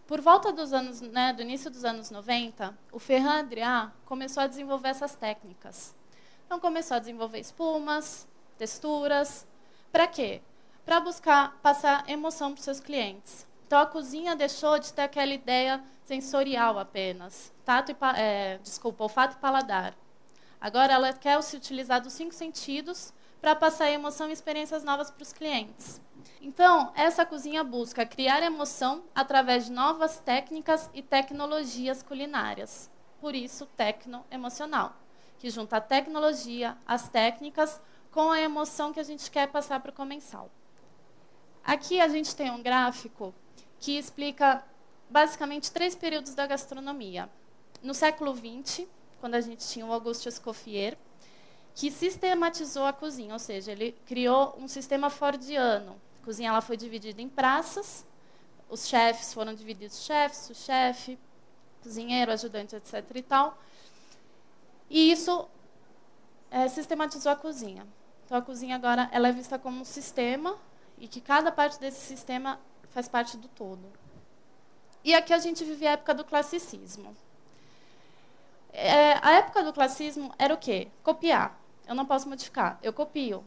Por volta dos anos, né, do início dos anos 90, o Ferran Adrià começou a desenvolver essas técnicas. Então, começou a desenvolver espumas, texturas. Para quê? Para buscar passar emoção para os seus clientes. Então, a cozinha deixou de ter aquela ideia sensorial apenas. Olfato e paladar. Agora, ela quer se utilizar dos 5 sentidos para passar emoção e experiências novas para os clientes. Então, essa cozinha busca criar emoção através de novas técnicas e tecnologias culinárias. Por isso, tecno-emocional, que junta a tecnologia, as técnicas, com a emoção que a gente quer passar para o comensal. Aqui a gente tem um gráfico que explica basicamente 3 períodos da gastronomia. No século XX, quando a gente tinha o Auguste Escoffier, que sistematizou a cozinha, ou seja, ele criou um sistema fordiano. A cozinha ela foi dividida em praças, os chefes foram divididos, chefes, o chefe, cozinheiro, ajudante, etc. e tal. E isso sistematizou a cozinha. Então, a cozinha agora ela é vista como um sistema e que cada parte desse sistema faz parte do todo. E aqui a gente vive a época do classicismo. A época do classicismo era o quê? Copiar. Eu não posso modificar, eu copio.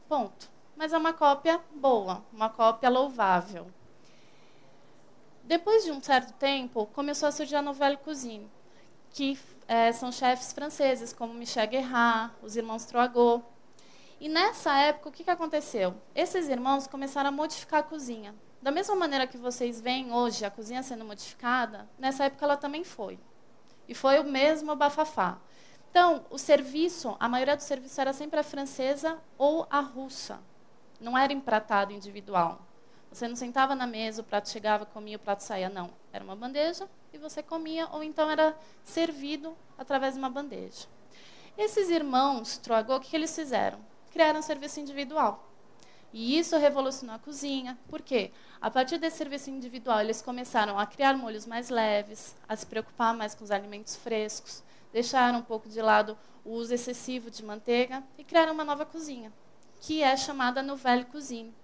Ponto. Mas é uma cópia boa, uma cópia louvável. Depois de um certo tempo, começou a surgir a Nouvelle Cuisine, que são chefes franceses, como Michel Guérard, os irmãos Troagot. E nessa época, o que aconteceu? Esses irmãos começaram a modificar a cozinha. Da mesma maneira que vocês veem hoje a cozinha sendo modificada, nessa época ela também foi. E foi o mesmo bafafá. Então, o serviço, a maioria do serviço era sempre a francesa ou a russa. Não era empratado individual. Você não sentava na mesa, o prato chegava, comia, o prato saía. Não. Era uma bandeja e você comia, ou então era servido através de uma bandeja. Esses irmãos Troagot, o que eles fizeram? Criaram um serviço individual. E isso revolucionou a cozinha. Por quê? A partir desse serviço individual, eles começaram a criar molhos mais leves, a se preocupar mais com os alimentos frescos, deixaram um pouco de lado o uso excessivo de manteiga e criaram uma nova cozinha, que é chamada Nouvelle Cuisine.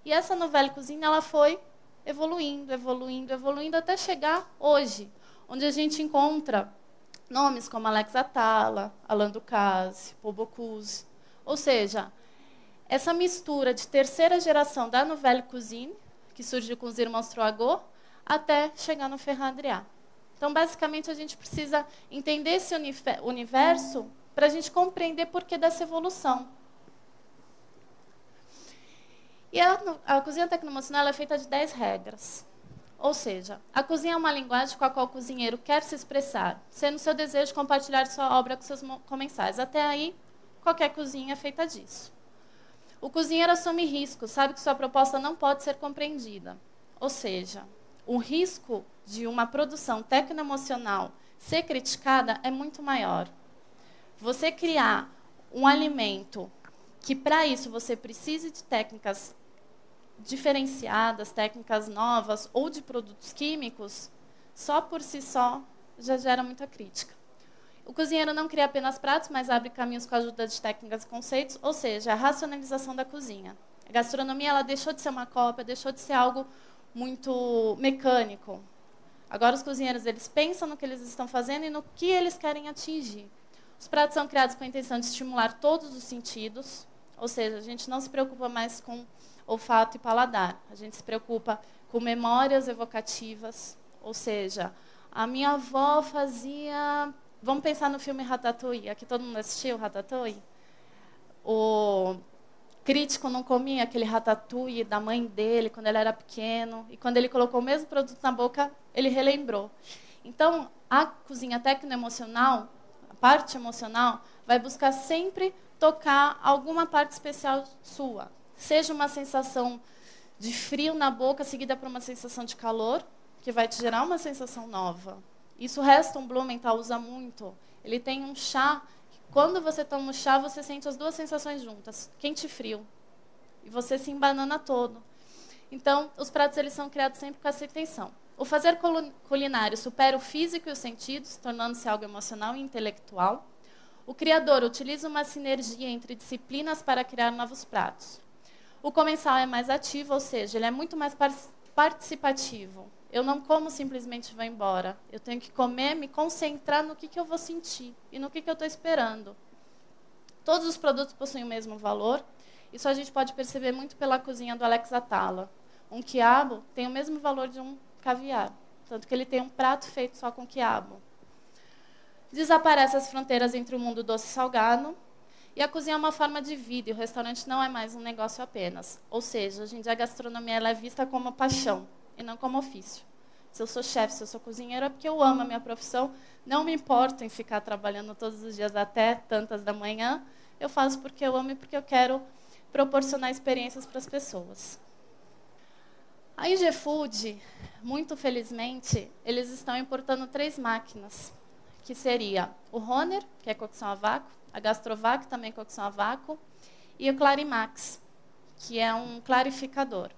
E essa Nouvelle Cuisine ela foi evoluindo, evoluindo, evoluindo, até chegar hoje, onde a gente encontra nomes como Alex Atala, Alain Ducasse, Paul Bocuse. Ou seja, essa mistura de terceira geração da Nouvelle Cuisine, que surgiu com os irmãos Troagot, até chegar no Ferran Adrià. Então, basicamente, a gente precisa entender esse universo para a gente compreender por que dessa evolução. E a cozinha tecnoemocional é feita de 10 regras. Ou seja, a cozinha é uma linguagem com a qual o cozinheiro quer se expressar, sendo seu desejo compartilhar sua obra com seus comensais. Até aí, qualquer cozinha é feita disso. O cozinheiro assume risco, sabe que sua proposta não pode ser compreendida. Ou seja, o risco de uma produção tecnoemocional ser criticada é muito maior. Você criar um alimento que, para isso, você precise de técnicas diferenciadas, técnicas novas ou de produtos químicos, só por si só já gera muita crítica. O cozinheiro não cria apenas pratos, mas abre caminhos com a ajuda de técnicas e conceitos, ou seja, a racionalização da cozinha. A gastronomia ela deixou de ser uma cópia, deixou de ser algo muito mecânico. Agora os cozinheiros eles pensam no que eles estão fazendo e no que eles querem atingir. Os pratos são criados com a intenção de estimular todos os sentidos, ou seja, a gente não se preocupa mais com olfato e paladar. A gente se preocupa com memórias evocativas, ou seja, a minha avó fazia... Vamos pensar no filme Ratatouille. Aqui todo mundo assistiu Ratatouille? O crítico não comia aquele ratatouille da mãe dele quando ele era pequeno. E quando ele colocou o mesmo produto na boca, ele relembrou. Então, a cozinha tecnoemocional, a parte emocional, vai buscar sempre tocar alguma parte especial sua. Seja uma sensação de frio na boca, seguida por uma sensação de calor, que vai te gerar uma sensação nova. Isso o Heston Blumenthal usa muito. Ele tem um chá, que quando você toma o chá, você sente as duas sensações juntas, quente e frio. E você se embanana todo. Então, os pratos eles são criados sempre com essa intenção. O fazer culinário supera o físico e os sentidos, tornando-se algo emocional e intelectual. O criador utiliza uma sinergia entre disciplinas para criar novos pratos. O comensal é mais ativo, ou seja, ele é muito mais participativo. Eu não como simplesmente vou embora. Eu tenho que comer, me concentrar no que eu vou sentir e no que eu estou esperando. Todos os produtos possuem o mesmo valor. Isso a gente pode perceber muito pela cozinha do Alex Atala. Um quiabo tem o mesmo valor de um caviar. Tanto que ele tem um prato feito só com quiabo. Desaparecem as fronteiras entre o mundo doce e salgado. E a cozinha é uma forma de vida, e o restaurante não é mais um negócio apenas. Ou seja, hoje em dia a gastronomia ela é vista como paixão, e não como ofício. Se eu sou chefe, se eu sou cozinheira, é porque eu amo a minha profissão, não me importo em ficar trabalhando todos os dias até tantas da manhã, eu faço porque eu amo e porque eu quero proporcionar experiências para as pessoas. A IG Food, muito felizmente, eles estão importando 3 máquinas, que seria o Roner, que é cocção a vácuo, a Gastrovac, também cocção a vácuo, e o Clarimax, que é um clarificador.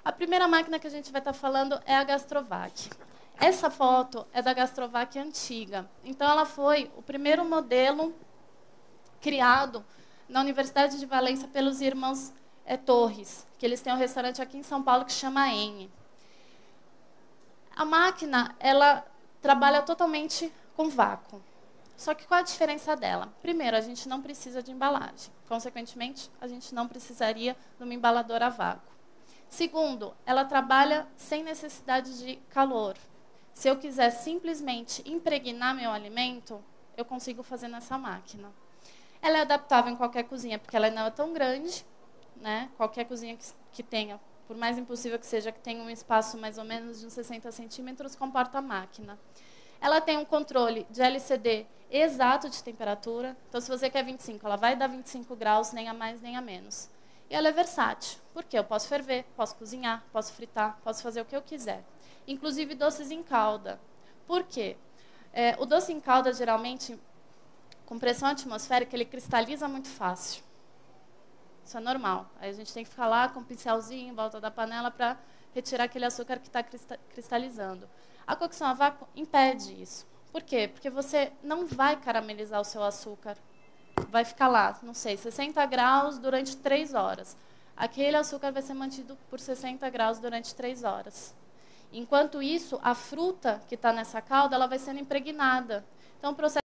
A primeira máquina que a gente vai estar falando é a Gastrovac. Essa foto é da Gastrovac antiga. Então, ela foi o primeiro modelo criado na Universidade de Valência pelos irmãos Torres, que eles têm um restaurante aqui em São Paulo que chama N. A máquina, ela trabalha totalmente com vácuo. Só que qual a diferença dela? Primeiro, a gente não precisa de embalagem. Consequentemente, a gente não precisaria de uma embaladora a vácuo. Segundo, ela trabalha sem necessidade de calor. Se eu quiser simplesmente impregnar meu alimento, eu consigo fazer nessa máquina. Ela é adaptável em qualquer cozinha, porque ela não é tão grande, né? Qualquer cozinha que tenha, por mais impossível que seja, que tenha um espaço mais ou menos de uns 60 centímetros, comporta a máquina. Ela tem um controle de LCD exato de temperatura. Então, se você quer 25, ela vai dar 25 graus, nem a mais nem a menos. E ela é versátil, porque eu posso ferver, posso cozinhar, posso fritar, posso fazer o que eu quiser. Inclusive doces em calda. Por quê? O doce em calda, geralmente, com pressão atmosférica, ele cristaliza muito fácil. Isso é normal. Aí a gente tem que ficar lá com um pincelzinho em volta da panela para retirar aquele açúcar que está cristalizando. A cocção a vácuo impede isso. Por quê? Porque você não vai caramelizar o seu açúcar. Vai ficar lá, não sei, 60 graus durante 3 horas. Aquele açúcar vai ser mantido por 60 graus durante 3 horas. Enquanto isso, a fruta que está nessa calda ela vai sendo impregnada. Então, o processo